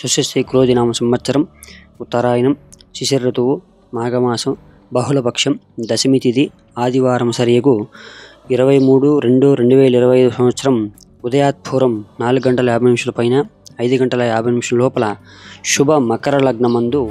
సుశస్య క్రోధినామ సంవత్సరం ఉత్తరాయణం శిశిర ఋతువు మాఘమాసం బహుళపక్షం దశమి తిథి ఆదివారం సరియగు 23/2/2025 సంవత్సరం ఉదయాత్పూర్వం 4 గంటల 50 నిమిషాల పైన 5 గంటల 50 నిమిషాల లోపల శుభ మకర లగ్నమందు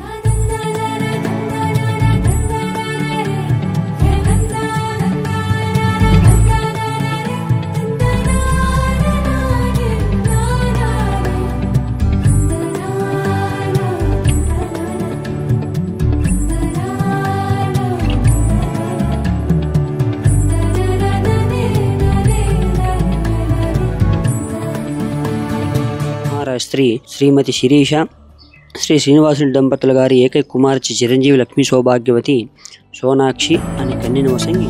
స్త్రీ శ్రీమతి శిరీష శ్రీ శ్రీనివాసులు దంపతుల గారి ఏకైక కుమార్తె చిరంజీవి లక్ష్మీ సౌభాగ్యవతి సోనాక్షి అని కన్యను వసంగి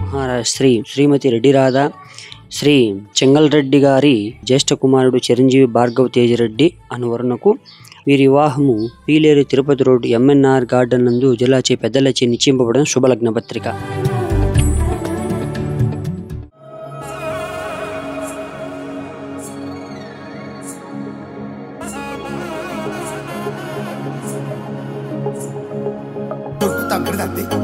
మహారాజ్ స్త్రీ శ్రీమతి రెడ్డి రాధ శ్రీ చెంగల్ రెడ్డి గారి జ్యేష్ఠ కుమారుడు చిరంజీవి భార్గవ తేజరెడ్డి అనువరణకు వీరి వివాహము Pileru Tirupati road MNR garden నందు జిల్లాచే పెద్దలచే నిశ్చయింపబడిన శుభలగ్న పత్రిక. Tak